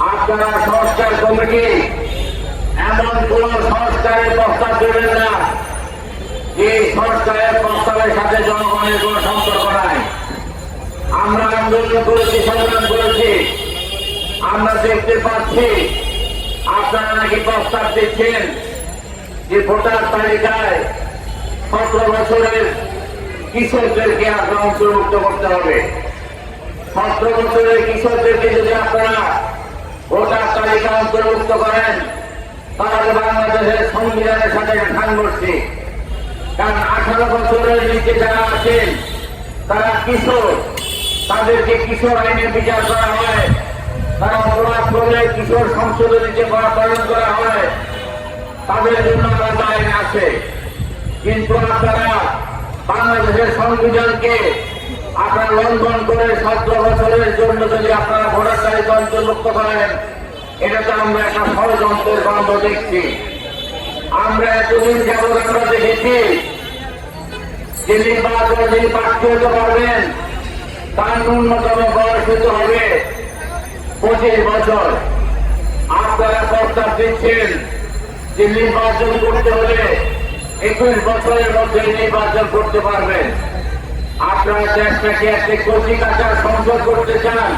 আপনারা সংস্কার কমিটি এমন কোন সংস্কারের প্রস্তাব দেবেন না যে সংস্কারের প্রস্তাবের সাথে জনগণের কোন সম্পর্ক নাই। আমরা আন্দোলন করেছি, সংগ্রাম করেছি, আমরা দেখতে পাচ্ছি আপনারা নাকি প্রস্তাব দিচ্ছেন যে ভোটার তালিকায় 17 বছরের কিশোরদেরকে আপনারা অন্তর্ভুক্ত করতে হবে। 17 বছরের কিশোরদেরকে যদি আপনারা ভোটার তালিকা অন্তর্ভুক্ত করেন তাহলে বাংলাদেশের সংবিধানের সাথে সাংঘর্ষিক। কারণ 18 বছরের নিচে যারা আছেন তারা কিশোর, তাদেরকে কিশোর আইনে বিচার করা হয়, তারা অপরাধ করলে কিশোর সংশোধনীতে পালন করা হয়, তাদের জন্য আলাদা আইন আছে। কিন্তু আপনারা বাংলাদেশের সংবিধানকে আপনারা লঙ্ঘন করে 17 বছরের জন্য যদি আপনারা ভোটার তালিকা অন্তর্ভুক্ত করেন, এটা তো আমরা একটা ষড়যন্ত্রের গন্ধ দেখছি। আমরা এতদিন যাবৎ আমরা দেখেছি যে নির্বাচনে যিনি প্রার্থী হতে পারবেন তার ন্যূনতম বয়স হতে হবে 25 বছর। আপনারা প্রস্তাব দিচ্ছেন যে নির্বাচন করতে হলে 21 বছরের মধ্যে নির্বাচন করতে পারবেন। আপনারা দেশটাকে একটা কচি কাঁচার সংসদ করতে চান,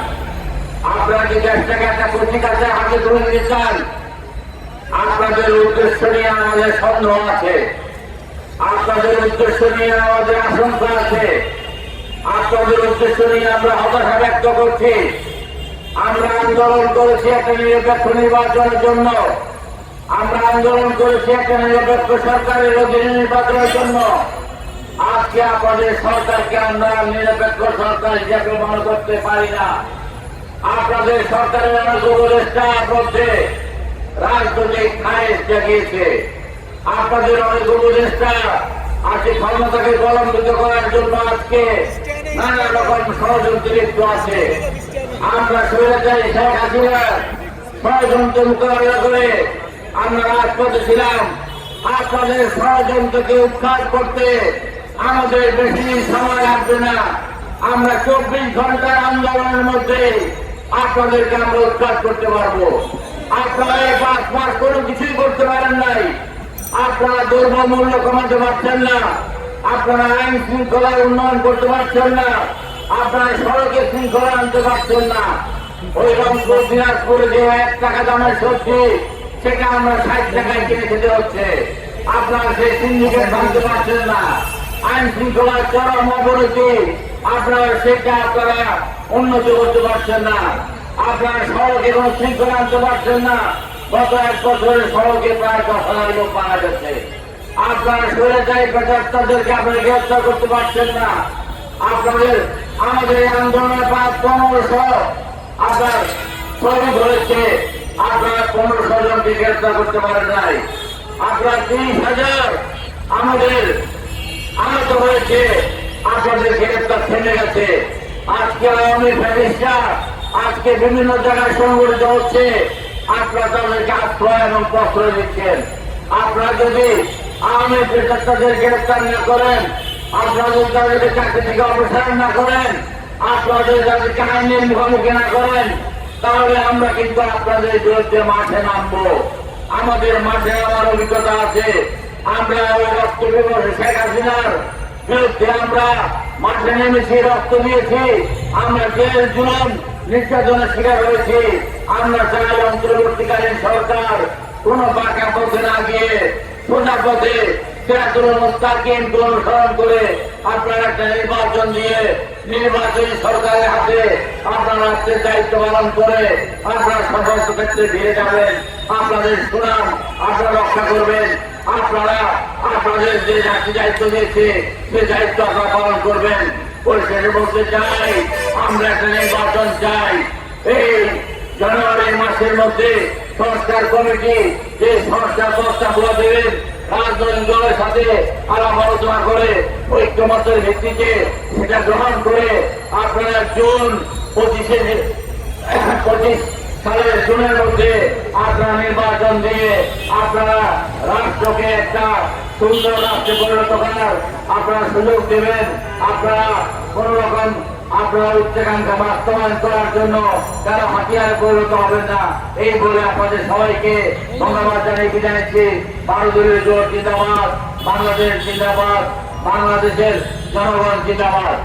আপনারা কি দেশটাকে একটা কচি কাঁচার হাতে তুলে নিতে চান? আপনাদের উদ্দেশ্য নিয়ে আমাদের সন্দেহ আছে, আপনাদের উদ্দেশ্য নিয়ে আমাদের আশঙ্কা আছে, আপনাদের উদ্দেশ্য নিয়ে আমরা হতাশা ব্যক্ত করছি। আমরা আন্দোলন করেছি একটা নিরপেক্ষ নির্বাচনের জন্য, আমরা আন্দোলন করেছি একটা নিরপেক্ষ সরকারের অধীনে নির্বাচনের জন্য। আজকে আপনাদের সরকারকে আমরা নিরপেক্ষ সরকার হিসেবে মনে করতে পারি না। আপনাদের সরকারের অনেক উপদেষ্টার মধ্যে রাজনৈতিক খায়েশ জাগিয়েছে। আপনাদের অনেক উপদেষ্টা আজকে ক্ষমতাকে প্রলম্বিত করার জন্য আজকে নানা রকম ষড়যন্ত্র লিপ্ত আছে। আমরা স্বৈরাচারী শেখ হাসিনার ষড়যন্ত্র মোকাবিলা করে আমরা রাজপথে ছিলাম। আপনাদের ষড়যন্ত্রকে উৎখাত করতে আমাদের বেশি দিন সময় লাগবে না। আমরা 24 ঘন্টার আন্দোলনের মধ্যে আপনাদেরকে আমরা উৎখাত করতে পারবো। আপনারা 5 মাস কোনো কিছুই করতে পারেন নাই। আপনারা দ্রব্যমূল্য কমাতে পারছেন না, আপনারা আইন শৃঙ্খলার উন্নয়ন করতে পারছেন না, আপনারা সড়কে শৃঙ্খলা আনতে পারছেন না। ওই রংপুর দিনাজপুরে যে 1 টাকা দামের সবজি সেটা আমরা 60 টাকায় কিনে খেতে হচ্ছে। আপনারা সেই সিন্ডিকেট ভাঙতে পারছেন না। আইন শৃঙ্খলার চরম অবনতি, আপনারা সেটা আপনারা উন্নতি করতে পারছেন না। আপনারা সড়কে কোন শৃঙ্খলা আনতে পারছেন না। গত 1 বছরের সড়কে প্রায় 10,000 লোক মারা গেছে। আপনারা স্বৈরাচারী প্রচেষ্টাদেরকে আপনারা গ্রেফতার করতে পারছেন না। আপনাদের আমাদের এই আন্দোলনের প্রায় 1500 আপনার শহীদ হয়েছে, আপনারা 1500 জনকে গ্রেফতার করতে পারেন নাই। আপনার 30,000 আমাদের আহত হয়েছে, আপনাদের গ্রেফতার থেমে গেছে। আজকে আওয়ামী ফ্যাসিস্টরা আজকে বিভিন্ন জায়গায় সংগঠিত হচ্ছে, আপনারা তাদেরকে আশ্রয় এবং প্রশ্রয় দিচ্ছেন। আপনারা যদি আওয়ামী প্রচেষ্টাদের গ্রেফতার না করেন, আপনারা যদি তাদেরকে চাকরি থেকে অপসারণ না করেন, আপনাদের তাদেরকে আইনের মুখোমুখি না করেন, তাহলে আমরা কিন্তু আপনাদের বিরুদ্ধে মাঠে নামবো। আমাদের মাঠে আমার অভিজ্ঞতা আছে। আমরা ওই রক্ত দিবসে শেখ হাসিনার বিরুদ্ধে আমরা মাঠে নেমেছি, রক্ত দিয়েছি, আমরা জেল জুলুম নির্যাতনের শিকার হয়েছি। আমরা চাই অন্তর্বর্তীকালীন সরকার কোন বাঁকা পথে না গিয়ে সোজা পথে সিরাজুল মুস্তাকিমকে অনুসরণ করে আপনারা একটা নির্বাচন দিয়ে নির্বাচনী সরকারের হাতে আপনারা রাষ্ট্রের দায়িত্ব পালন করে আপনারা সমস্ত ক্ষেত্রে ফিরে যাবেন। আপনাদের সুনাম আপনারা রক্ষা করবেন। আপনারা আপনাদের যে জাতি দায়িত্ব দিয়েছে সে দায়িত্ব আপনারা পালন করবেন। পরিশেষে বলতে চাই, আমরা একটা নির্বাচন চাই। এই জানুয়ারি মাসের মধ্যে সংস্কার কমিটি যে সংস্কার প্রস্তাবগুলো দেবেন, রাজনৈতিক দলের সাথে আলাপ আলোচনা করে ঐক্যমতের ভিত্তিতে সেটা গ্রহণ করে আপনারা জুন 25 সালের জুনের মধ্যে আপনারা নির্বাচন দিয়ে আপনারা রাষ্ট্রকে একটা সুন্দর রাষ্ট্রে পরিণত করার আপনারা সুযোগ দেবেন। আপনারা কোন রকম আপনারা উচ্চাকাঙ্ক্ষা বাস্তবায়ন করার জন্য তারা হাতিয়ার পরিণত হবেন না, এই বলে আপনাদের সবাইকে ধন্যবাদ জানিয়ে বিদায় নিচ্ছি। 12 দলীয় জোট জিন্দাবাদ, বাংলাদেশ জিন্দাবাদ, বাংলাদেশের জনগণ জিন্দাবাদ।